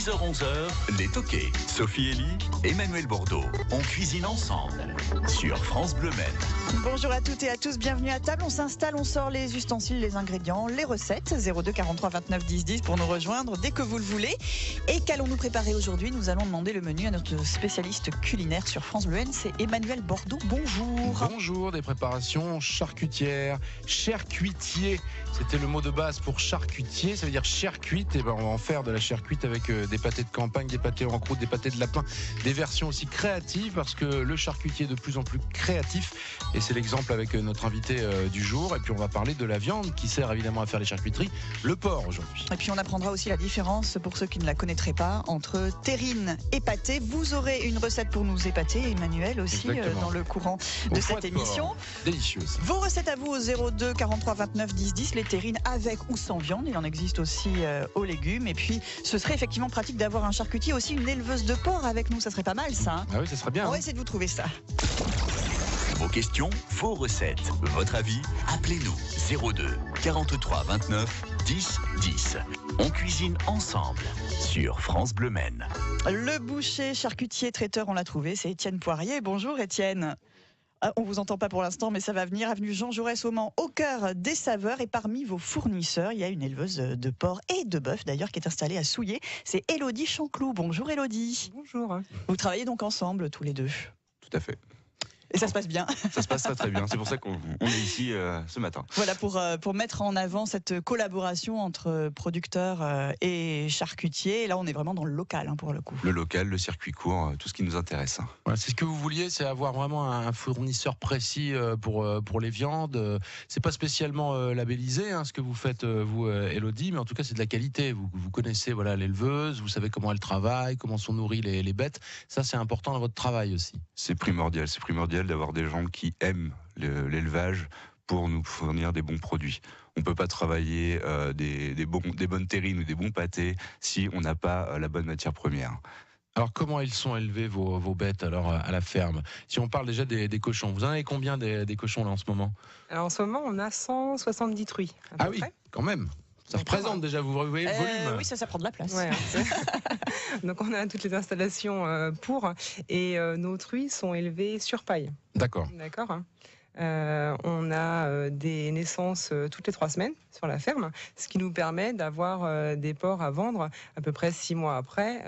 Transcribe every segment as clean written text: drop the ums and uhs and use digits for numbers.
10h-11h, les toqués. Sophie Elie, Emmanuel Bordeaux. On cuisine ensemble sur France Bleu Maine. Bonjour à toutes et à tous, bienvenue à table. On s'installe, on sort les ustensiles, les ingrédients, les recettes. 02 43 29 10 10 pour nous rejoindre dès que vous le voulez. Et qu'allons-nous préparer aujourd'hui? Nous allons demander le menu à notre spécialiste culinaire sur France Bleu Maine, c'est Emmanuel Bordeaux. Bonjour. Bonjour, des préparations charcutières, charcutier. C'était le mot de base pour charcutier, ça veut dire chair cuite. Et ben on va en faire de la chair cuite avec des pâtés de campagne, des pâtés en croûte, des pâtés de lapin, des versions aussi créatives parce que le charcutier est de plus en plus créatif. Et c'est l'exemple avec notre invité du jour. Et puis on va parler de la viande qui sert évidemment à faire les charcuteries, le porc aujourd'hui. Et puis on apprendra aussi la différence, pour ceux qui ne la connaîtraient pas, entre terrine et pâté. Vous aurez une recette pour nous épater, Emmanuel aussi, dans le courant de cette émission. Délicieuse. Vos recettes à vous au 02 43 29 10 10, les terrines avec ou sans viande. Il en existe aussi aux légumes. Et puis ce serait effectivement pratique d'avoir un charcutier, aussi une éleveuse de porc avec nous. Ça serait pas mal ça, hein. Ah oui, ça serait bien. On va essayer de vous trouver ça. Vos questions, vos recettes, votre avis, appelez-nous 02 43 29 10 10. On cuisine ensemble sur France Bleu Maine. Le boucher, charcutier, traiteur, on l'a trouvé, c'est Étienne Poirier. Bonjour Étienne. On vous entend pas pour l'instant, mais ça va venir. Avenue Jean Jaurès au Mans, au cœur des saveurs. Et parmi vos fournisseurs, il y a une éleveuse de porc et de bœuf d'ailleurs qui est installée à Souillé. C'est Élodie Chanclou. Bonjour Élodie. Bonjour. Vous travaillez donc ensemble tous les deux? Tout à fait. Et ça se passe bien? Ça se passe très très bien. C'est pour ça qu'on est ici ce matin. Voilà, pour mettre en avant cette collaboration entre producteurs et charcutiers. Là, on est vraiment dans le local pour le coup. Le local, le circuit court, tout ce qui nous intéresse. Voilà, c'est ce que vous vouliez, c'est avoir vraiment un fournisseur précis pour les viandes. C'est pas spécialement labellisé, ce que vous faites vous, Élodie, mais en tout cas c'est de la qualité. Vous connaissez l'éleveuse, vous savez comment elle travaille, comment sont nourries les bêtes. Ça c'est important dans votre travail aussi. C'est primordial d'avoir des gens qui aiment l'élevage pour nous fournir des bons produits. On peut pas travailler des bonnes terrines ou des bons pâtés si on n'a pas la bonne matière première. Alors comment ils sont élevés vos bêtes alors à la ferme? Si on parle déjà des cochons, vous en avez combien des cochons là en ce moment? Alors en ce moment on a 170 truies. À peu près. Quand même. Ça représente déjà, vous voyez le volume. Oui, ça prend de la place. Ouais, donc on a toutes les installations pour, et nos truies sont élevées sur paille. D'accord. On a des naissances toutes les 3 semaines sur la ferme, ce qui nous permet d'avoir des porcs à vendre à peu près 6 mois après.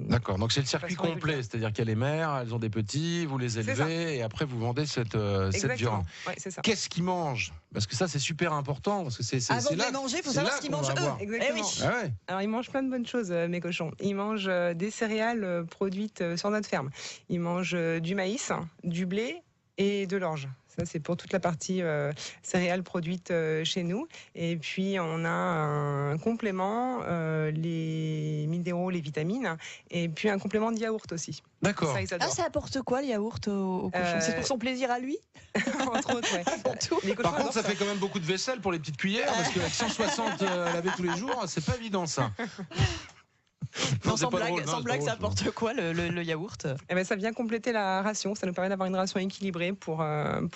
D'accord, donc c'est le circuit complet, c'est-à-dire qu'il y a les mères, elles ont des petits, vous les élevez et après vous vendez cette viande. Ouais, c'est ça. Qu'est-ce qu'ils mangent? Parce que ça c'est super important, parce que c'est avant là, de les manger, il faut savoir ce qu'ils mangent eux. Exactement. Eh oui. Ah ouais. Alors ils mangent plein de bonnes choses, mes cochons. Ils mangent des céréales produites sur notre ferme. Ils mangent du maïs, du blé et de l'orge. Ça, c'est pour toute la partie céréales produites chez nous. Et puis, on a un complément, les minéraux, les vitamines, et puis un complément de yaourt aussi. D'accord. Ça, ils adorent. Ça apporte quoi le yaourt au cochon? C'est pour son plaisir à lui? Entre autres, ouais. Les cochons Par contre, adorent ça fait quand même beaucoup de vaisselle pour les petites cuillères, parce qu'avec 160 à laver tous les jours, c'est pas évident ça. Non, sans blague, ça apporte quoi le yaourt? Eh ben, ça vient compléter la ration. Ça nous permet d'avoir une ration équilibrée pour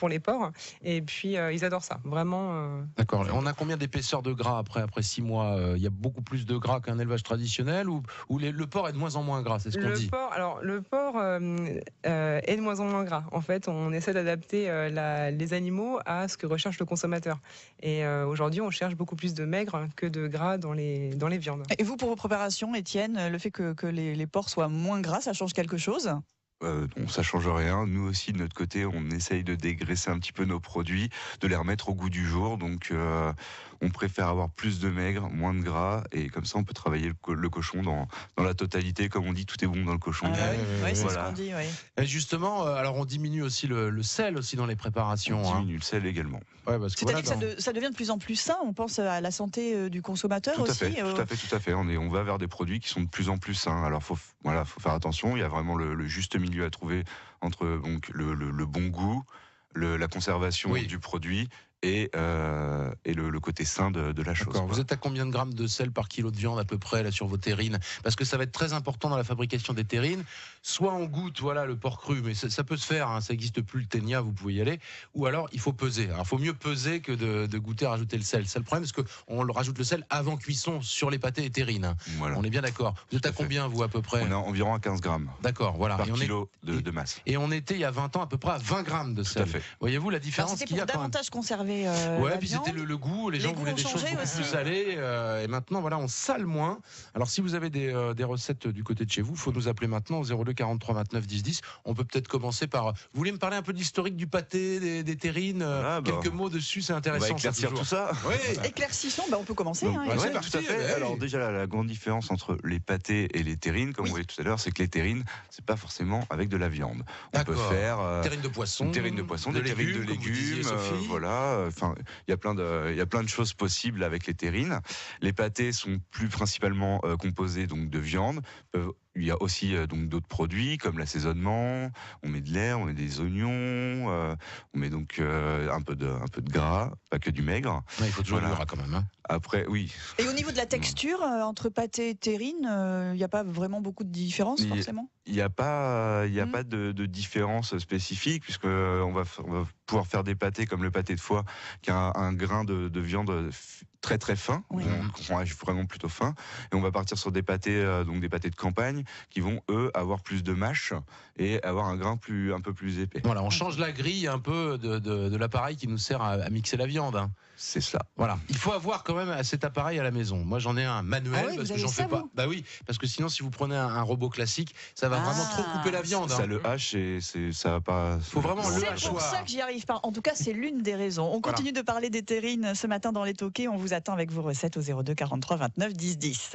les porcs. Et puis, ils adorent ça. Vraiment. D'accord. On a combien d'épaisseur de gras après 6 mois? Il y a beaucoup plus de gras qu'un élevage traditionnel ou le porc est de moins en moins gras, c'est ce qu'on dit? Le porc est de moins en moins gras. En fait, on essaie d'adapter les animaux à ce que recherche le consommateur. Et aujourd'hui, on cherche beaucoup plus de maigre que de gras dans les viandes. Et vous, pour vos préparations, Étienne, le fait que les porcs soient moins gras, ça change quelque chose? Non, ça change rien. Nous aussi, de notre côté, on essaye de dégraisser un petit peu nos produits, de les remettre au goût du jour. Donc, on préfère avoir plus de maigre, moins de gras, et comme ça, on peut travailler le cochon dans la totalité. Comme on dit, tout est bon dans le cochon. Oui, c'est ce qu'on dit. Oui. Et justement, alors on diminue aussi le sel aussi dans les préparations. On diminue le sel également. Ouais, parce que c'est-à-dire que ça devient de plus en plus sain. On pense à la santé du consommateur aussi. Tout à fait. On va vers des produits qui sont de plus en plus sains. Alors, faut faire attention. Il y a vraiment le juste milieu à trouver entre donc le bon goût, la conservation du produit et le côté sain de la chose. D'accord. Vous êtes à combien de grammes de sel par kilo de viande à peu près là sur vos terrines? Parce que ça va être très important dans la fabrication des terrines. Soit on goûte le porc cru, mais ça peut se faire, hein, ça n'existe plus le ténia, vous pouvez y aller. Ou alors il faut peser. Alors il faut mieux peser que de goûter à rajouter le sel. C'est le problème parce qu'on rajoute le sel avant cuisson sur les pâtés et terrines. Voilà. On est bien d'accord. Vous êtes à combien vous à peu près? On est environ à 15 grammes. D'accord, voilà. Par kilo de masse. Et on était il y a 20 ans à peu près à 20 grammes de sel. Tout à fait. Voyez-vous la différence qu'il y a pour quand même? davantage conserver Ouais, la puis viande. c'était le goût, les gens goûts voulaient ont des choses changé beaucoup aussi. plus salées, et maintenant on sale moins. Alors si vous avez des recettes du côté de chez vous, il faut nous appeler maintenant au 02 43 29 10 10. On peut peut-être commencer par, vous voulez me parler un peu de l'historique du pâté, des terrines, quelques mots dessus, c'est On intéressant. va éclaircir tout ça. Oui. Éclaircissons, on peut commencer. Donc, hein, ouais, il y a c'est pas de parti. tout à fait. oui. Alors déjà la grande différence entre les pâtés et les terrines, comme Oui. vous voyez tout à l'heure, c'est que les terrines, c'est pas forcément avec de la viande. On peut D'accord. faire Terrine de poisson, une terrine de poisson, des terrines de comme vous disiez, légumes, Sophie. voilà. Enfin, il y a plein de choses possibles avec les terrines. Les pâtés sont plus principalement composés donc de viande. Il y a aussi donc d'autres produits comme l'assaisonnement. On met de l'air, on met des oignons, on met donc un peu de gras, pas que du maigre. Ouais, il faut toujours Voilà. du gras quand même. Hein. Après, oui. Et au niveau de la texture, entre pâté et terrine, il n'y a pas vraiment beaucoup de différence forcément. Il n'y a pas de différence spécifique puisque on va pouvoir faire des pâtés comme le pâté de foie qui a un grain de viande très très fin, Oui. on arrive vraiment plutôt fin, et on va partir sur des pâtés donc des pâtés de campagne qui vont eux avoir plus de mâche et avoir un grain un peu plus épais. Voilà, on change la grille un peu de l'appareil qui nous sert à mixer la viande. Hein. C'est ça. Voilà, il faut avoir quand même cet appareil à la maison. Moi, j'en ai un manuel Ah oui, parce vous que avez j'en ça, fais pas. vous Bah oui, parce que sinon, si vous prenez un robot classique, ça va vraiment trop couper la viande. Ça Hein. le hache et ça va pas. Faut vraiment le C'est hachoir. pour ça que j'y arrive pas. En tout cas, c'est l'une des raisons. On continue de parler des terrines ce matin dans les toquets. On vous attend avec vos recettes au 02 43 29 10 10.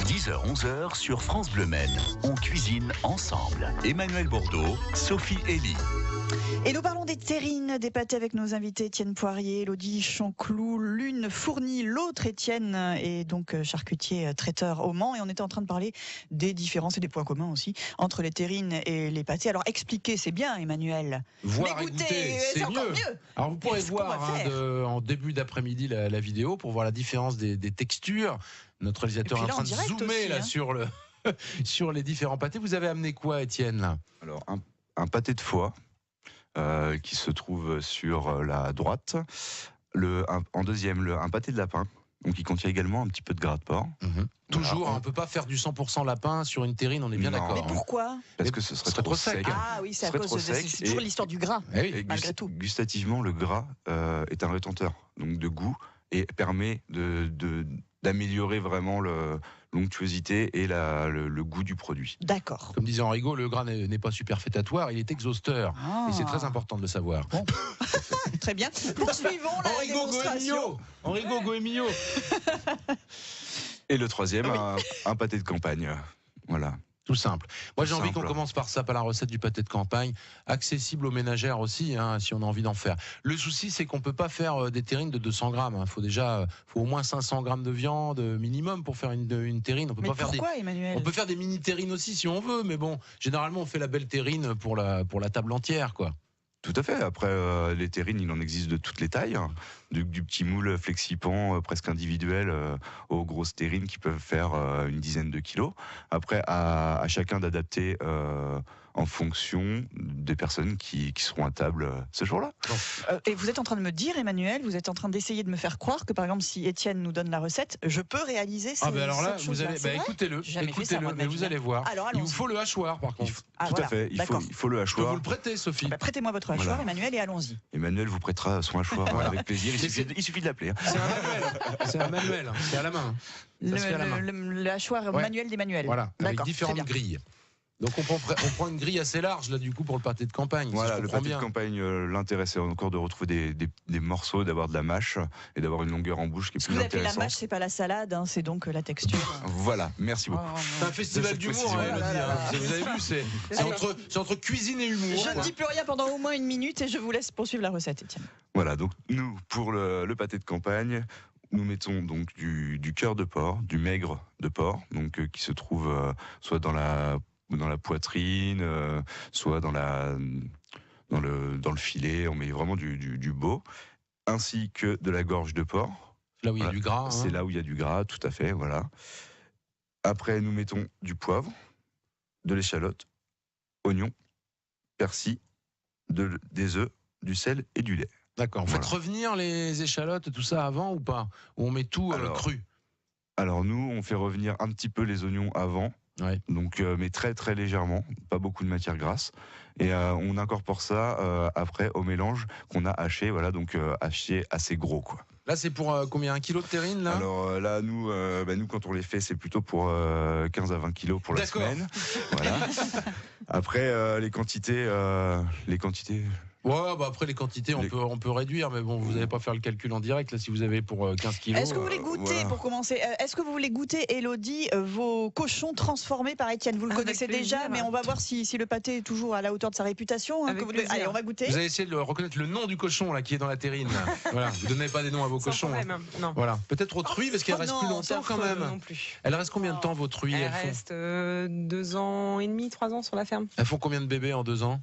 10h-11h sur France Bleu Maine. On cuisine ensemble. Emmanuel Bordeaux, Sophie Elie. Et nous parlons des terrines, des pâtés avec nos invités Étienne Poirier, Elodie Chanclou, l'une fournie, l'autre Étienne est donc charcutier traiteur au Mans, et on était en train de parler des différences et des points communs aussi entre les terrines et les pâtés. Alors expliquer, c'est bien Emmanuel. Voir Mais et goûter, goûter, c'est c'est encore mieux. mieux. Alors vous pourrez Qu'est-ce qu'on voir va faire en début d'après-midi la vidéo pour voir la différence des textures. Notre réalisateur Et est puis en là, en train de direct zoomer aussi, là, hein. sur les différents pâtés. Vous avez amené quoi, Étienne là? Alors un pâté de foie qui se trouve sur la droite. En deuxième, un pâté de lapin. Donc, il contient également un petit peu de gras de porc. Toujours, Voilà. on ne peut pas faire du 100% lapin sur une terrine, on est bien Non. d'accord. Mais pourquoi Parce Mais que ce serait trop trop sec. sec. Ah oui, c'est à serait cause trop de sec c'est toujours et- l'histoire du gras. Eh oui. Et malgré tout. gustativement, le gras est un rétenteur donc de goût et permet d'améliorer vraiment l'onctuosité et le goût du produit. D'accord. Comme disait Enrico, le gras n'est pas superfétatoire, il est exhausteur. Ah. Et c'est très important de le savoir. Très bien. Poursuivons la Enrico démonstration. Goemio. Et le troisième, un pâté de campagne. Voilà. Tout simple. Moi, Tout j'ai envie qu'on simple. commence par ça, par la recette du pâté de campagne, accessible aux ménagères aussi, hein, si on a envie d'en faire. Le souci, c'est qu'on peut pas faire des terrines de 200 grammes. Il faut au moins 500 grammes de viande minimum pour faire une terrine. On peut Mais pas faire pourquoi, Emmanuel? On peut faire des mini terrines aussi si on veut, mais bon, généralement, on fait la belle terrine pour la table entière, quoi. Tout à fait. Après, les terrines, il en existe de toutes les tailles. Du petit moule flexipant presque individuel aux grosses terrines qui peuvent faire une dizaine de kilos. Après, à chacun d'adapter en fonction des personnes qui seront à table ce jour-là. Et vous êtes en train de me dire, Emmanuel, vous êtes en train d'essayer de me faire croire que, par exemple, si Étienne nous donne la recette, je peux réaliser Ah ben alors là, cette vous chose-là. allez, C'est vrai écoutez-le, Jamais fait ça, moi, de mais ma vous vie, allez voir. Alors, Il vous allons-y. faut le hachoir, par contre. Ah, Tout voilà. à fait. D'accord. Il faut le Je peux vous hachoir. le prêter, Sophie. Bah, prêtez-moi votre hachoir, Voilà. Emmanuel, et allons-y. Emmanuel vous prêtera son hachoir avec plaisir. Il suffit de l'appeler. Hein. C'est un manuel. C'est un manuel. C'est à la main. Ça se fait à la main. Le hachoir Ouais. manuel d'Emmanuel. Voilà, avec D'accord, différentes très bien. grilles. Donc on prend une grille assez large là du coup pour le pâté de campagne. si Voilà, je le comprends pâté bien. de campagne, l'intérêt c'est encore de retrouver des morceaux, d'avoir de la mâche et d'avoir une longueur en bouche qui est Ce que plus vous appelez la intéressante. mâche, c'est pas la salade, hein, c'est donc la texture. Voilà, merci beaucoup. C'est un festival Cette d'humour, précision. hein, Elodie, hein. Vous avez vu, c'est Allez. entre cuisine et humour. Je ne quoi. dis plus rien pendant au moins une minute et je vous laisse poursuivre la recette, Étienne. Voilà, donc nous, pour le pâté de campagne, nous mettons donc du cœur de porc, du maigre de porc, donc qui se trouve soit dans la poitrine, soit dans dans le filet, on met vraiment du beau, ainsi que de la gorge de porc. Là où il y a du gras. C'est là où il y a du gras, tout à fait, voilà. Après, nous mettons du poivre, de l'échalote, oignon, persil, des œufs, du sel et du lait. D'accord. Vous faites revenir les échalotes, tout ça avant ou pas? Ou on met tout cru? Alors nous, on fait revenir un petit peu les oignons avant, donc, mais très très légèrement, pas beaucoup de matière grasse. Et on incorpore ça après au mélange qu'on a haché, voilà, donc haché assez gros, quoi. Là, c'est pour combien? 1 kilo de terrine, là? Alors là, nous, quand on les fait, c'est plutôt pour 15 à 20 kilos pour la semaine. Voilà. Après, les quantités... Ouais, bah après les quantités, on peut réduire, mais bon, vous n'allez pas faire le calcul en direct là si vous avez pour 15 kilos. Est-ce que vous voulez goûter, pour commencer, est-ce que vous voulez goûter, Élodie, vos cochons transformés par Étienne? Vous le connaissez déjà, mais on va voir si le pâté est toujours à la hauteur de sa réputation. Hein, allez, on va goûter. Vous allez essayer de reconnaître le nom du cochon là qui est dans la terrine. Voilà, vous donnez pas des noms à vos cochons. Problème, non. Voilà, peut-être aux truies parce qu'elle reste plus longtemps quand même. Non plus. Elle reste combien de temps vos truies? Elle reste 2 ans et demi, 3 ans sur la ferme. Elles font combien de bébés en 2 ans?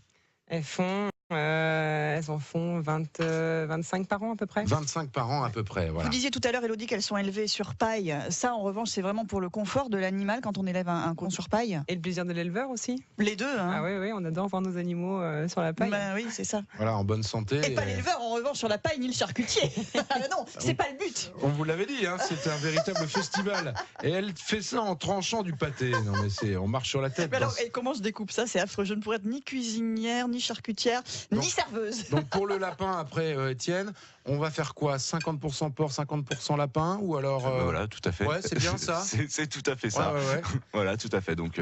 Elles en font 25 par an à peu près. 25 par an à peu près, voilà. Vous disiez tout à l'heure, Élodie, qu'elles sont élevées sur paille. Ça, en revanche, c'est vraiment pour le confort de l'animal quand on élève un cochon sur paille. Et le plaisir de l'éleveur aussi. Les deux, hein. Ah oui, on adore voir nos animaux sur la paille. Ben oui, c'est ça. Voilà, en bonne santé. Et pas l'éleveur, en revanche, sur la paille, ni le charcutier. Ah non, c'est pas le but. On vous l'avait dit, hein, c'est un véritable festival. Et elle fait ça en tranchant du pâté. Non mais on marche sur la tête. Mais alors, et comment je découpe ça? C'est affreux. Je ne pourrais être ni cuisinière, ni charcutière, ni serveuse. Donc pour le lapin, après, Étienne, on va faire quoi? 50% porc, 50% lapin? Ou alors voilà, tout à fait. Ouais, c'est bien ça. C'est tout à fait ça. Ouais. Voilà, tout à fait. Donc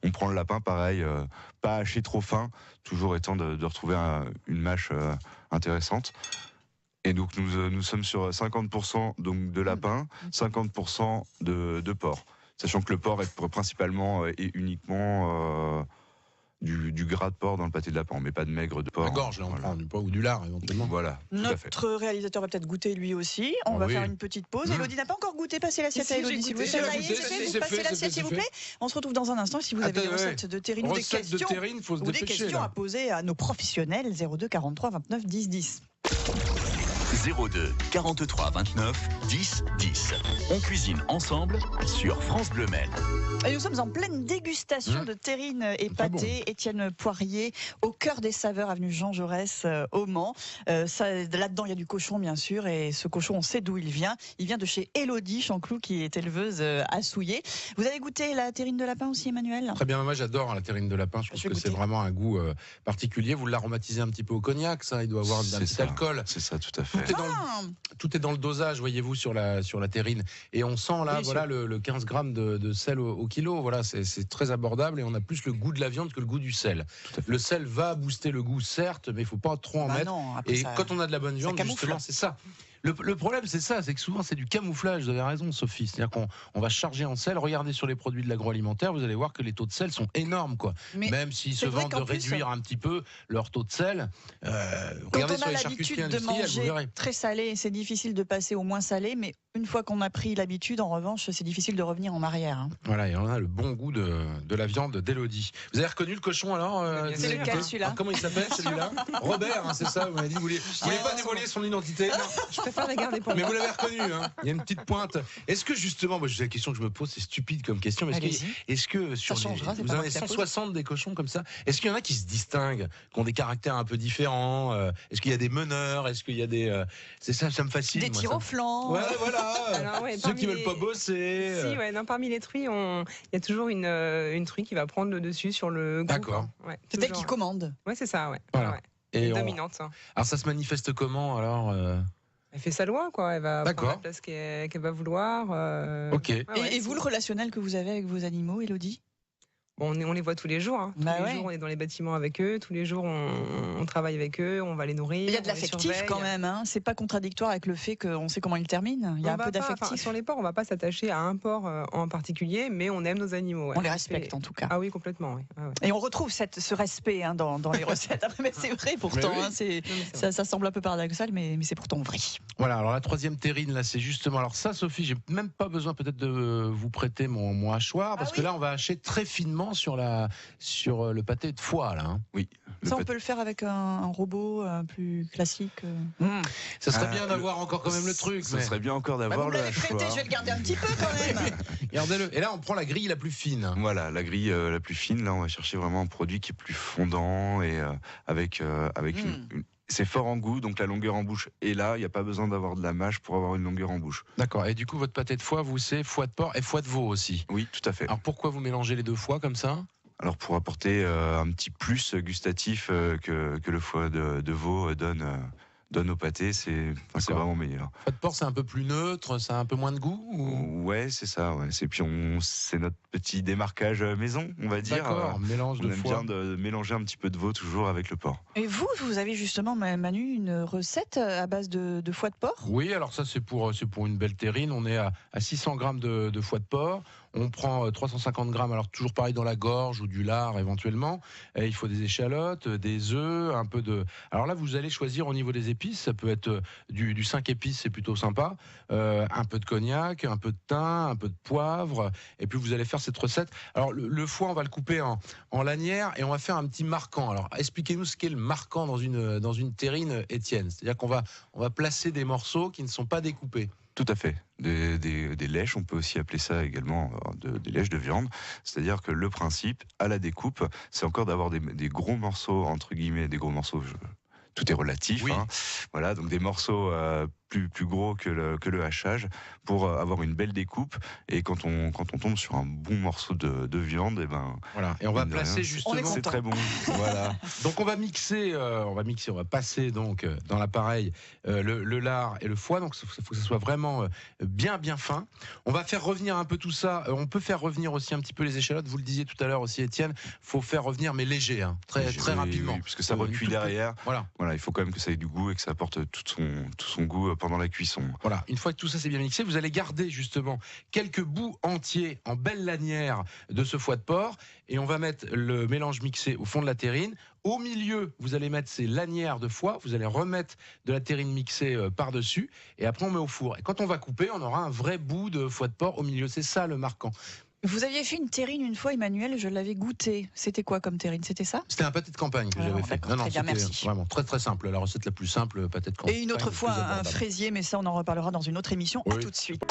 on prend le lapin, pareil, pas haché trop fin, toujours étant de retrouver une mâche intéressante. Et donc nous sommes sur 50% donc de lapin, 50% de porc. Sachant que le porc est principalement et uniquement du gras de porc dans le pâté de lapin. On met pas de maigre de porc. La gorge, là, on prend du porc ou du lard éventuellement. Voilà, tout à fait. Notre réalisateur va peut-être goûter lui aussi. On va faire une petite pause. Élodie n'a pas encore goûté. Passez l'assiette à Élodie, s'il vous plaît. Passez l'assiette, s'il vous plaît. On se retrouve dans un instant. Si vous avez des recettes de terrine ou des questions à poser à nos professionnels, 02 43 29 10 10. 02 43 29 10 10. On cuisine ensemble sur France Bleu Maine. Et nous sommes en pleine dégustation de terrine et pâté. Étienne Poirier, au cœur des saveurs, avenue Jean Jaurès au Mans. Là-dedans, il y a du cochon, bien sûr, et ce cochon, on sait d'où il vient. Il vient de chez Élodie Chanclou, qui est éleveuse à Souillé. Vous avez goûté la terrine de lapin aussi, Emmanuel? Très bien, moi j'adore la terrine de lapin. Je trouve que c'est vraiment un goût particulier. Vous l'aromatisez un petit peu au cognac, ça. Il doit avoir un petit alcool. C'est ça, tout à fait. Tout est dans le dosage, voyez-vous, sur la terrine. Et on sent là, voilà, le 15 grammes de sel au kilo. Voilà, c'est très abordable et on a plus le goût de la viande que le goût du sel. Le sel va booster le goût, certes, mais il ne faut pas trop en mettre. Non, et quand on a de la bonne viande, justement, c'est ça. Le problème, c'est ça, c'est que souvent, c'est du camouflage. Vous avez raison, Sophie. C'est-à-dire qu'on va charger en sel. Regardez sur les produits de l'agroalimentaire, vous allez voir que les taux de sel sont énormes, quoi. Même s'ils se vantent de réduire un petit peu leur taux de sel. Quand on a l'habitude de manger très salé, c'est difficile de passer au moins salé, mais une fois qu'on a pris l'habitude, en revanche, c'est difficile de revenir en arrière. Hein. Voilà, et on a le bon goût de la viande d'Élodie. Vous avez reconnu le cochon alors C'est lequel, celui-là? Comment il s'appelle celui-là? Robert, hein, c'est ça, vous m'avez dit. Vous voulez pas dévoiler son identité? Je préfère la garder pour moi. Mais vous l'avez reconnu, hein. Il y a une petite pointe. Est-ce que justement, moi, la question que je me pose, c'est stupide comme question, mais est-ce que sur vous en avez 160 des cochons comme ça, est-ce qu'il y en a qui se distinguent, qui ont des caractères un peu différents? Est-ce qu'il y a des meneurs? Est-ce qu'il y a des... c'est ça me fascine. Des tirs au flanc. Ouais, voilà. Alors, ceux qui veulent pas bosser. Si, parmi les truies, il y a toujours une truie qui va prendre le dessus sur le groupe. D'accord. Ouais, c'est elle qui commande. Ouais, c'est ça, ouais. Voilà. Et dominante. Alors ça se manifeste comment alors Elle fait sa loi, quoi. Elle va prendre la place qu'elle va vouloir. Ok. Et vous, le relationnel que vous avez avec vos animaux, Élodie? On les voit tous les jours. Hein. Tous les jours, on est dans les bâtiments avec eux. Tous les jours, on travaille avec eux. On va les nourrir. Il y a de l'affectif quand même. Hein. C'est pas contradictoire avec le fait qu'on sait comment ils terminent. Il y a un peu d'affectif. Sur les porcs, on va pas s'attacher à un porc en particulier, mais on aime nos animaux. Ouais. On les respecte en tout cas. Ah oui, complètement. Oui. Ah ouais. Et on retrouve ce respect dans les recettes. Mais c'est vrai pourtant. Ça semble un peu paradoxal, mais c'est pourtant vrai. Voilà. Alors la troisième terrine, là, c'est justement. Alors ça, Sophie, j'ai même pas besoin peut-être de vous prêter mon hachoir, parce que là, on va hacher très finement. maintenant sur le pâté de foie là. Hein. Oui. Ça, on peut le faire avec un robot plus classique. Ça serait bien d'avoir encore quand même le truc. Ça serait bien encore Bah, d'avoir vous me le l'avez prêté, hachoir. je vais le garder un petit peu quand même. Regardez-le. Et là, on prend la grille la plus fine. Voilà, la grille la plus fine. Là, on va chercher vraiment un produit qui est plus fondant et avec c'est fort en goût, donc la longueur en bouche est là. Il n'y a pas besoin d'avoir de la mâche pour avoir une longueur en bouche. D'accord. Et du coup, votre pâté de foie, vous, c'est foie de porc et foie de veau aussi. Oui, tout à fait. Alors pourquoi vous mélangez les deux foies comme ça? Alors pour apporter un petit plus gustatif que le foie de veau donne au pâté, c'est vraiment meilleur. Foie de porc, c'est un peu plus neutre, ça a un peu moins de goût ou... Ouais, c'est ça. Ouais. Puis c'est notre petit démarquage maison, on va dire. D'accord, mélange On de aime foie. bien de mélanger un petit peu de veau toujours avec le porc. Et vous avez justement, Manu, une recette à base de foie de porc? Oui, alors ça c'est pour une belle terrine. On est à 600 grammes de foie de porc. On prend 350 grammes, alors toujours pareil dans la gorge ou du lard éventuellement. Et il faut des échalotes, des œufs, un peu de... Alors là, vous allez choisir au niveau des épices. Ça peut être du 5 épices, c'est plutôt sympa. Un peu de cognac, un peu de thym, un peu de poivre. Et puis vous allez faire cette recette. Alors le foie, on va le couper en lanières et on va faire un petit marquant. Alors expliquez-nous ce qu'est le marquant dans une terrine, Étienne. C'est-à-dire qu'on va placer des morceaux qui ne sont pas découpés. Tout à fait. Des lèches, on peut aussi appeler ça également des lèches de viande. C'est-à-dire que le principe, à la découpe, c'est encore d'avoir des gros morceaux, entre guillemets, des gros morceaux... Tout est relatif, oui. Hein. Voilà, donc des morceaux plus gros que le hachage pour avoir une belle découpe. Et quand on tombe sur un bon morceau de viande, et ben Voilà. Et on va placer rien, justement. c'est très bon. Voilà. Donc on va mixer, on va passer donc dans l'appareil le lard et le foie. Donc il faut que ça soit vraiment bien fin. On va faire revenir un peu tout ça. On peut faire revenir aussi un petit peu les échalotes. Vous le disiez tout à l'heure aussi, Étienne. Faut faire revenir mais léger, hein, très rapidement. Oui, parce que ça recuit derrière. Voilà, il faut quand même que ça ait du goût et que ça apporte tout son goût pendant la cuisson. Voilà. Une fois que tout ça c'est bien mixé, vous allez garder justement quelques bouts entiers en belle lanière de ce foie de porc et on va mettre le mélange mixé au fond de la terrine. Au milieu, vous allez mettre ces lanières de foie, vous allez remettre de la terrine mixée par-dessus et après on met au four. Et quand on va couper, on aura un vrai bout de foie de porc au milieu. C'est ça le marquant. Vous aviez fait une terrine une fois, Emmanuel, je l'avais goûté. C'était quoi comme terrine? C'était ça? C'était un pâté de campagne que j'avais fait. D'accord, très bien, c'était merci. vraiment très simple. La recette la plus simple, pâté de campagne. Et une autre fois, plus un abordable. fraisier, mais ça, on en reparlera dans une autre émission. À Oui. tout de suite.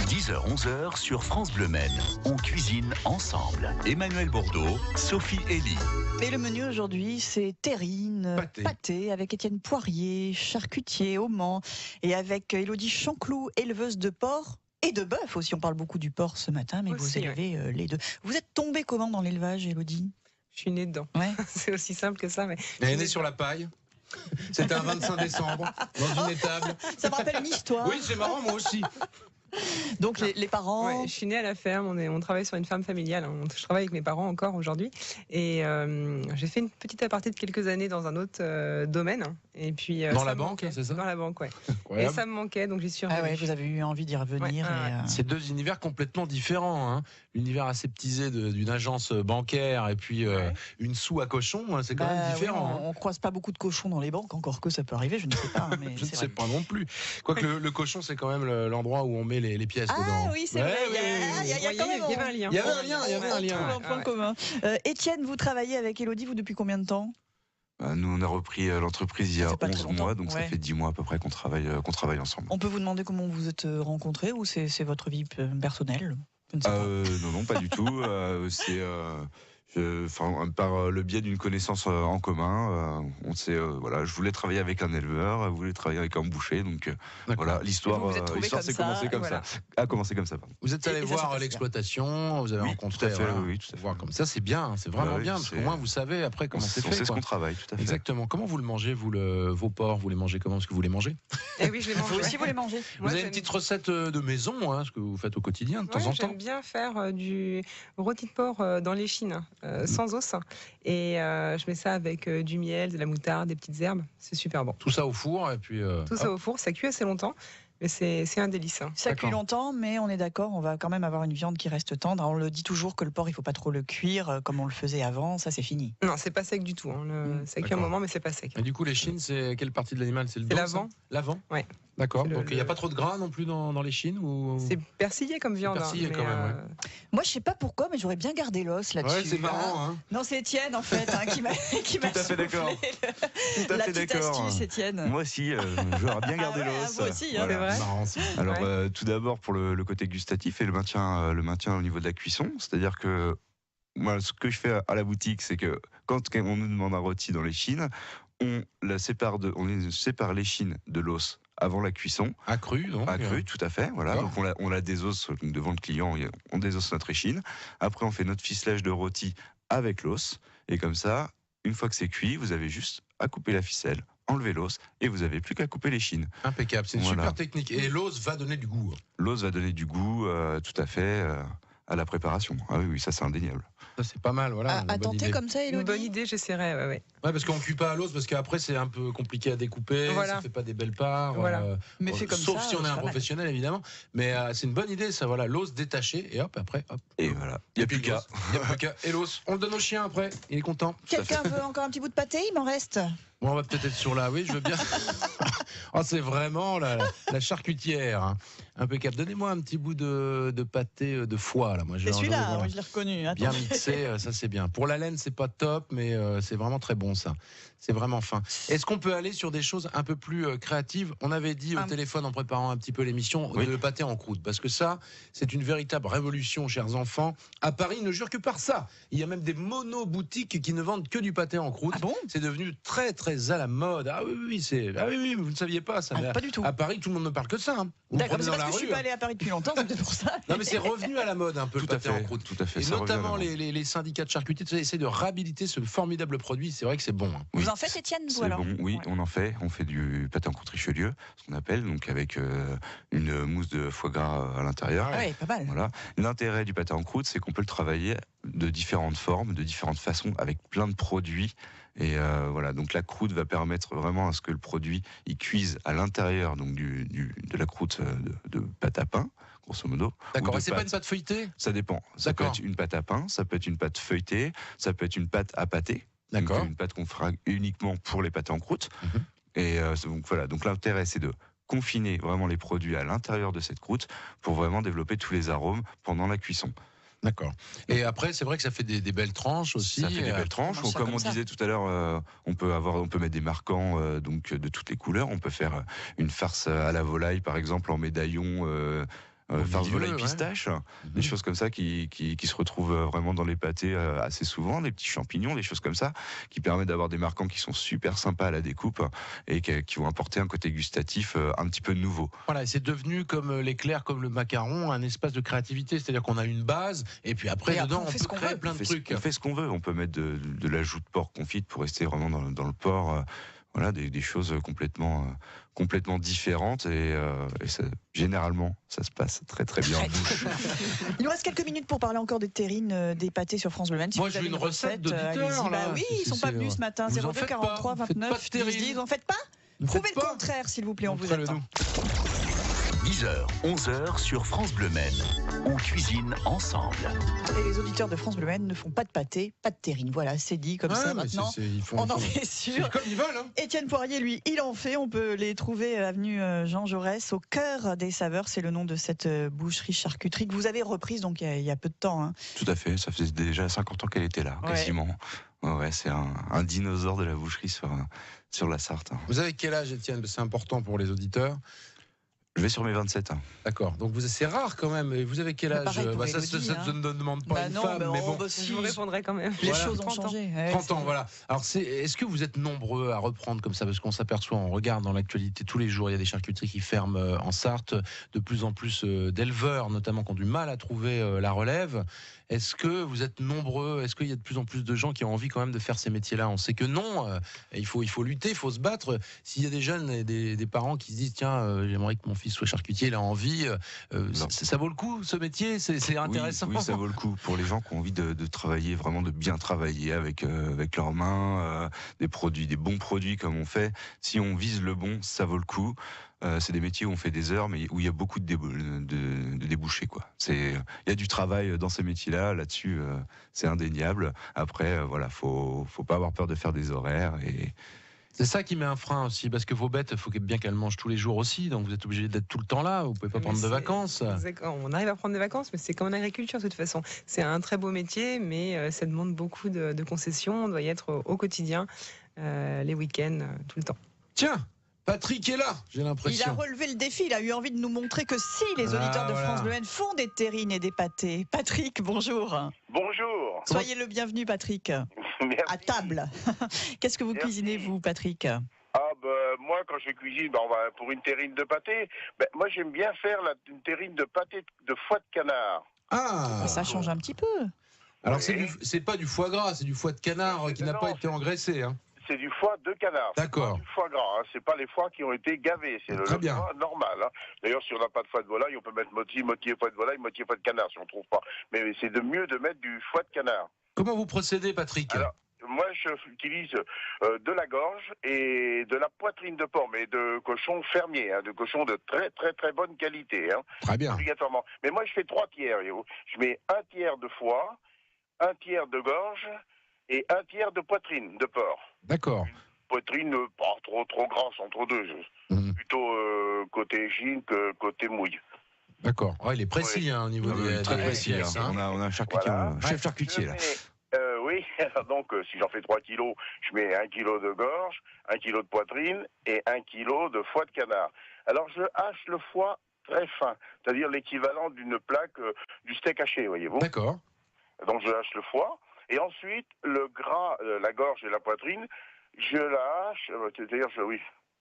10h-11h sur France Bleu Maine. On cuisine ensemble. Emmanuel Bordeaux, Sophie Elie. Et le menu aujourd'hui, c'est terrine, pâté avec Étienne Poirier, charcutier au Mans, et avec Élodie Chanclou, éleveuse de porc et de bœuf aussi. On parle beaucoup du porc ce matin, mais Aussi, vous élevez les deux. Vous êtes tombée comment dans l'élevage, Élodie? Je suis née dedans. Ouais. C'est aussi simple que ça. Mais Elle est née sur la paille. C'était un 25 décembre, dans une étable. Ça me rappelle une histoire. Oui, c'est marrant, moi aussi. Donc les parents... ouais, je suis née à la ferme, on travaille sur une ferme familiale, hein. Je travaille avec mes parents encore aujourd'hui et j'ai fait une petite aparté de quelques années dans un autre domaine et puis Dans ça la me banque, manquait. c'est ça? Dans la banque, ouais. Et Incroyable. ça me manquait, donc j'y suis Ah revenue. ouais, vous avez eu envie d'y revenir. Ouais, et, C'est deux univers complètement différents. Hein. L'univers aseptisé d'une agence bancaire et puis une soue à cochon, c'est quand même oui, différent. on croise pas beaucoup de cochons dans les banques, encore que ça peut arriver, je ne sais pas. Mais Je ne c'est sais vrai. pas non plus. Quoique le cochon, c'est quand même l'endroit où on met les pièces Ah dedans. oui, c'est Ouais, vrai. oui, Il y a Vous quand voyez, même il y avait un lien. Il y avait un lien, il y avait un on lien. trouve un point Ouais. commun. Étienne, vous travaillez avec Élodie, vous depuis combien de temps? Nous, on a repris l'entreprise il y Ça a fait pas 11 très longtemps, mois, donc ouais. ça fait 10 mois à peu près qu'on travaille ensemble. On peut vous demander comment vous êtes rencontrés ou c'est votre vie personnelle? Je ne sais pas. Non, pas du tout. C'est par le biais d'une connaissance en commun. On sait, voilà, je voulais travailler avec un éleveur, elle voulait travailler avec un boucher, donc voilà, l'histoire. Et vous vous êtes trouvés L'histoire comme s'est ça, commencé comme voilà. ça. A commencé comme ça. Pardon. Vous êtes Et allé ça se voir passe l'exploitation, vous avez Oui, rencontré. tout à fait, voilà, oui, tout à fait. voir comme ça, c'est bien, c'est vraiment Ouais, bien, parce c'est- qu'au moins vous savez après On comment c'est sait fait. ce quoi. qu'on travaille, tout à fait. Exactement. Comment vous le mangez, vos porcs, vous les mangez comment? Est-ce que vous les mangez? Et oui, je les mange. Vous aussi, vous les mangez? Vous Moi, avez une j'aime- petite recette de maison, hein, ce que vous faites au quotidien, de temps Ouais, en temps? j'aime bien faire du rôti de porc dans l'échine, sans os. Et je mets ça avec du miel, de la moutarde, des petites herbes. C'est super bon. Tout ça au four, et puis. Tout ça au four, ça cuit assez longtemps, mais c'est un délice. Ça cuit D'accord. longtemps, mais on est d'accord, on va quand même avoir une viande qui reste tendre. On le dit toujours que le porc, il faut pas trop le cuire comme on le faisait avant, ça c'est fini. Non, c'est pas sec du tout. Hein. Ça cuit un D'accord. moment, mais c'est pas sec. Et du coup, les chines, c'est quelle partie de l'animal? C'est le dos, C'est l'avant. ça L'avant. Ouais. D'accord. C'est Donc il n'y a pas trop de gras non plus dans les chines ou... C'est persillé comme viande. persillé quand même, ouais. Moi, je sais pas pourquoi, mais j'aurais bien gardé l'os là-dessus. Ouais, c'est marrant, hein. Non, c'est Étienne en fait qui m'a Tout à fait d'accord. Tout à la fait petite d'accord. astuce, Étienne. Moi aussi, j'aurais bien gardé ouais, l'os. moi aussi, hein, c'est vrai. Marrant, ça. Alors, Ouais. tout d'abord pour le côté gustatif et le maintien au niveau de la cuisson, c'est-à-dire que moi, ce que je fais à la boutique, c'est que quand on nous demande un rôti dans les chines, on sépare les chines de l'os avant la cuisson. Accru, donc. Accru, tout à fait. Voilà. D'accord. Donc on la désosse devant le client, on désosse notre échine. Après, on fait notre ficelage de rôti avec l'os. Et comme ça, une fois que c'est cuit, vous avez juste à couper la ficelle, enlever l'os, et vous n'avez plus qu'à couper les chines. Impeccable, c'est une Voilà. super technique. Et l'os va donner du goût. L'os va donner du goût, tout à fait, à la préparation. Ah oui, ça c'est indéniable. Ça, c'est pas mal, voilà. À une bonne tenter idée. comme ça, Une Élodie. bonne idée, j'essaierai. Ouais. Ouais, parce qu'on cuit pas à l'os, parce qu'après c'est un peu compliqué à découper, Voilà. ça fait pas des belles parts. Voilà. Mais fait comme sauf ça, si on est c'est un pas mal. professionnel évidemment. Mais c'est une bonne idée, ça, voilà, l'os détaché et hop, après, hop. Et voilà. Il n'y a plus puis qu'à. l'os. Il y a plus qu'à. Et l'os, on le donne au chien après, il est content. Quelqu'un veut encore un petit bout de pâté? Il m'en reste. Bon, on va peut-être être sur la. Oui, je veux bien. Oh, c'est vraiment la charcutière. Hein. Impeccable. Donnez-moi un petit bout de pâté de foie, là. Moi, j'ai C'est celui-là, voilà. oui, je l'ai reconnu. Attends. Bien mixé, ça c'est bien. Pour la laine, c'est pas top, mais c'est vraiment très bon ça. C'est vraiment fin. Est-ce qu'on peut aller sur des choses un peu plus créatives? On avait dit au téléphone en préparant un petit peu l'émission, Oui. le pâté en croûte, parce que ça, c'est une véritable révolution, chers enfants. À Paris, ils ne jure que par ça. Il y a même des mono-boutiques qui ne vendent que du pâté en croûte. Ah bon? C'est devenu très très à la mode. Ah oui, vous ne saviez pas ça. Ah, Mais pas du tout. à Paris, tout le monde ne parle que de ça. Hein. Vous D'accord, prenez c'est dans parce la que je suis rue, pas allé à Paris depuis longtemps, c'est peut-être pour ça. Non, mais c'est revenu à la mode un peu le Tout à pâté en fait. croûte. Tout à fait. Et ça revient à la notamment mode. les syndicats de charcutiers essaient de réhabiliter ce formidable produit. C'est vrai que c'est bon. Hein. Vous en faites, Étienne, vous C'est alors? bon, oui, Ouais. on en fait. On fait du pâté en croûte Richelieu, ce qu'on appelle, donc avec une mousse de foie gras à l'intérieur. Ah ouais, pas mal. Voilà. L'intérêt du pâté en croûte, c'est qu'on peut le travailler de différentes formes, de différentes façons, avec plein de produits. Et voilà, donc la croûte va permettre vraiment à ce que le produit il cuise à l'intérieur donc de la croûte de pâte à pain, grosso modo. D'accord. Ou Et de c'est pas pâte. une pâte feuilletée? Ça dépend. Ça peut D'accord. être une pâte à pain, ça peut être une pâte feuilletée, ça peut être une pâte à pâté. Donc, D'accord. une pâte qu'on fera uniquement pour les pâtés en croûte. Mhm. Et donc voilà. Donc l'intérêt, c'est de confiner vraiment les produits à l'intérieur de cette croûte pour vraiment développer tous les arômes pendant la cuisson. D'accord. Et après, c'est vrai que ça fait des belles tranches aussi. Ça fait des belles tranches. mange ça Comme comme on ça. disait tout à l'heure, on peut mettre des marquants donc de toutes les couleurs. On peut faire une farce à la volaille, par exemple, en médaillon. Farce milieu, volaille ouais. pistache, des choses comme ça qui se retrouvent vraiment dans les pâtés assez souvent, des petits champignons, des choses comme ça, qui permettent d'avoir des marquants qui sont super sympas à la découpe et qui vont apporter un côté gustatif un petit peu nouveau. Voilà, et c'est devenu comme l'éclair, comme le macaron, un espace de créativité. C'est-à-dire qu'on a une base, et puis après, Et après, dedans, on on fait peut ce qu'on créer veut. plein On de fait, trucs. on fait ce qu'on veut. On peut mettre de la joue de porc confite pour rester vraiment dans le porc. Voilà, des choses complètement différentes et généralement ça se passe très très bien en bouche. Il nous reste quelques minutes pour parler encore des terrines, des pâtés sur France Bleu Maine. Si Moi, vous je veux avez une recette d'auditeur, allez-y. là. Bah oui, ils sont C'est- pas venus ce matin. vous en 02 faites 43 pas. Faites pas 29 de 10 terrine. 10. Vous en faites pas? Ne Prouvez faites le pas. contraire, s'il vous plaît, on vous Montrez-le attend. nous. 10h, 11h sur France Bleu Maine. On cuisine ensemble. Et les auditeurs de France Bleu Maine ne font pas de pâté, pas de terrine. Voilà, c'est dit comme Ouais, ça mais maintenant. ils font- On en ils font- est c'est sûr. comme ils veulent. Hein. Étienne Poirier, lui, il en fait. On peut les trouver avenue Jean Jaurès, au cœur des saveurs. C'est le nom de cette boucherie-charcuterie que vous avez reprise donc il y a peu de temps. Hein. Tout à fait, ça faisait déjà 50 ans qu'elle était là, Ouais. quasiment. Ouais, c'est un dinosaure de la boucherie sur la Sarthe. Vous avez quel âge, Étienne? C'est important pour les auditeurs. Je vais sur mes 27 ans. D'accord. Donc c'est rare quand même. Et vous avez quel âge? pareil pour Ça Élodie, ne hein. demande pas Bah une non, femme, bah mais oh, bon. bah si. Je vous répondrai quand même. Les Voilà. choses ont 30 ans. changé. Ouais, 30 c'est ans, vrai. voilà. Alors, est-ce que vous êtes nombreux à reprendre comme ça? Parce qu'on s'aperçoit, on regarde dans l'actualité tous les jours, il y a des charcuteries qui ferment en Sarthe, de plus en plus d'éleveurs, notamment, qui ont du mal à trouver la relève. Est-ce que vous êtes nombreux? Est-ce qu'il y a de plus en plus de gens qui ont envie quand même de faire ces métiers-là? On sait que non, il faut lutter, il faut se battre. S'il y a des jeunes et des parents qui se disent, tiens, j'aimerais que mon fils soit charcutier, il a envie, ça vaut le coup, ce métier? C'est intéressant. Oui, ça vaut le coup pour les gens qui ont envie de travailler, vraiment de bien travailler avec leurs mains, des bons produits comme on fait. Si on vise le bon, ça vaut le coup. C'est des métiers où on fait des heures, mais où il y a beaucoup de débouchés, quoi. Il y a du travail dans ces métiers-là. Là-dessus, c'est indéniable. Après, voilà, faut pas avoir peur de faire des horaires C'est ça qui met un frein aussi, parce que vos bêtes, il faut bien qu'elles mangent tous les jours aussi, donc vous êtes obligé d'être tout le temps là, vous pouvez pas prendre de vacances. On arrive à prendre des vacances, mais c'est comme en agriculture de toute façon. C'est un très beau métier, mais ça demande beaucoup de concessions. On doit y être au quotidien, les week-ends, tout le temps. Tiens, Patrick est là, j'ai Il a l'impression. relevé le défi, il a eu envie de nous montrer que si les auditeurs de voilà. France Bleu font des terrines et des pâtés. Patrick, bonjour. Bonjour. Soyez le bienvenu, Patrick, Merci. à table. Qu'est-ce que vous Merci. cuisinez, vous, Patrick? Moi, quand je cuisine, on va pour une terrine de pâté. Moi, j'aime bien faire une terrine de pâté de foie de canard. Ah, Ça change un petit peu. alors Oui. c'est pas du foie gras, c'est du foie de canard qui n'a Non, pas été engraissé. Hein. C'est du foie de canard. D'accord. C'est pas du foie gras. Hein. C'est pas les foies qui ont été gavés. C'est le Très bien. foie normal. Hein. D'ailleurs, si on n'a pas de foie de volaille, on peut mettre moitié foie de volaille, moitié foie de canard si on trouve pas. Mais c'est de mieux de mettre du foie de canard. Comment vous procédez, Patrick? Alors, moi, j'utilise de la gorge et de la poitrine de porc, mais de cochon fermier, hein, de cochon de très très très bonne qualité, hein, Très bien. obligatoirement. Mais moi, je fais 3 tiers. Je mets 1 tiers de foie, 1 tiers de gorge et 1 tiers de poitrine de porc. D'accord. Poitrine pas trop grasse entre deux, Mhm. plutôt côté gine que côté mouille. D'accord. Ouais, il est précis Oui. hein, au niveau des Très des précis. pièces, hein. On a un charcutier, Voilà. un chef charcutier là. Oui, donc si j'en fais 3 kilos, je mets 1 kilo de gorge, 1 kilo de poitrine et 1 kilo de foie de canard. Alors je hache le foie très fin, c'est-à-dire l'équivalent d'une plaque du steak haché, voyez-vous. D'accord. Donc je hache le foie et ensuite le gras, la gorge et la poitrine, je la hache, c'est-à-dire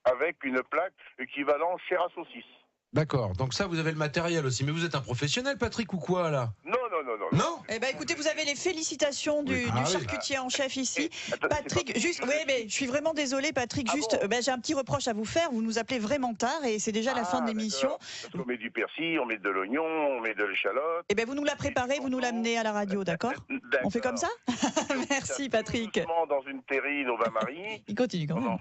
avec une plaque équivalent chair à saucisse. D'accord. Donc ça, vous avez le matériel aussi. Mais vous êtes un professionnel, Patrick, ou quoi, là? Non. Non? Eh ben, écoutez, vous avez les félicitations du Ah oui. charcutier en chef ici. Attends, Patrick, c'est pas- juste, oui, mais je suis vraiment désolée, Patrick, Ah juste, bon j'ai un petit reproche à vous faire. Vous nous appelez vraiment tard et c'est déjà la fin de l'émission. D'accord. Parce qu'on met du persil, on met de l'oignon, on met de l'échalote. Eh ben, vous nous la préparez, vous nous l'amenez à la radio, d'accord? On fait comme ça? Merci, Patrick. Doucement dans une terrine au bain-marie. Il continue quand même.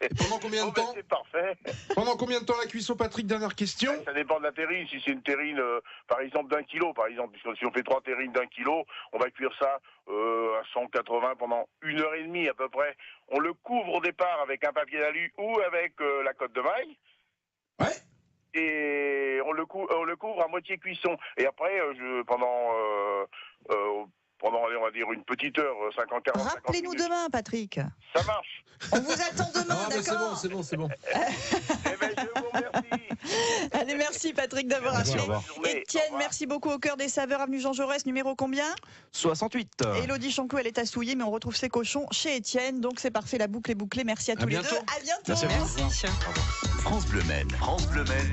Et pendant combien de temps? C'est parfait. Pendant combien de temps la cuisson, Patrick? Dernière question. Ça dépend de la terrine. Si c'est une terrine, par exemple, d'1 kilo, par exemple, puisque si on fait 3 terrines d'1 kilo, on va cuire ça à 180 pendant 1h30 à peu près. On le couvre au départ avec un papier d'alu ou avec la cotte de maille. Ouais. Et on le couvre à moitié cuisson. Et après, pendant, allez, on va dire, une petite heure, 50, 40, 50 Rappelez-nous minutes. demain, Patrick. Ça marche. On vous attend demain, Ah, bah, d'accord? c'est bon. Eh ben, je vous remercie. Allez, merci Patrick d'avoir Au appelé. revoir. Étienne, merci beaucoup au cœur des saveurs, avenue Jean Jaurès, numéro combien? 68. Élodie Chancou, elle est à Souilly, mais on retrouve ses cochons chez Étienne, donc c'est parfait, la boucle est bouclée. Merci à tous les bientôt. deux. À bientôt. Merci à vous. Merci. France Bleu Maine. France Bleu Maine,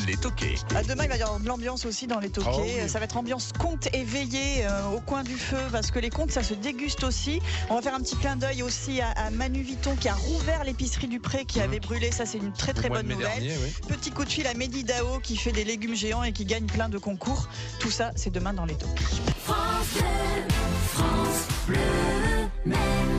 les toqués. Demain, il va y avoir de l'ambiance aussi dans les toqués. Ah oui. Ça va être ambiance conte éveillé au coin du feu, parce que les contes, ça se déguste aussi. On va faire un petit clin d'œil aussi à Manu Vuitton qui a rouvert l'épicerie du Pré qui avait brûlé. Ça, c'est une très très Au mois bonne de mai nouvelle. dernier, oui. Petit coup de fil à Mehdi Dao qui fait des légumes géants et qui gagne plein de concours. Tout ça, c'est demain dans les toqués. France Bleu, Maine.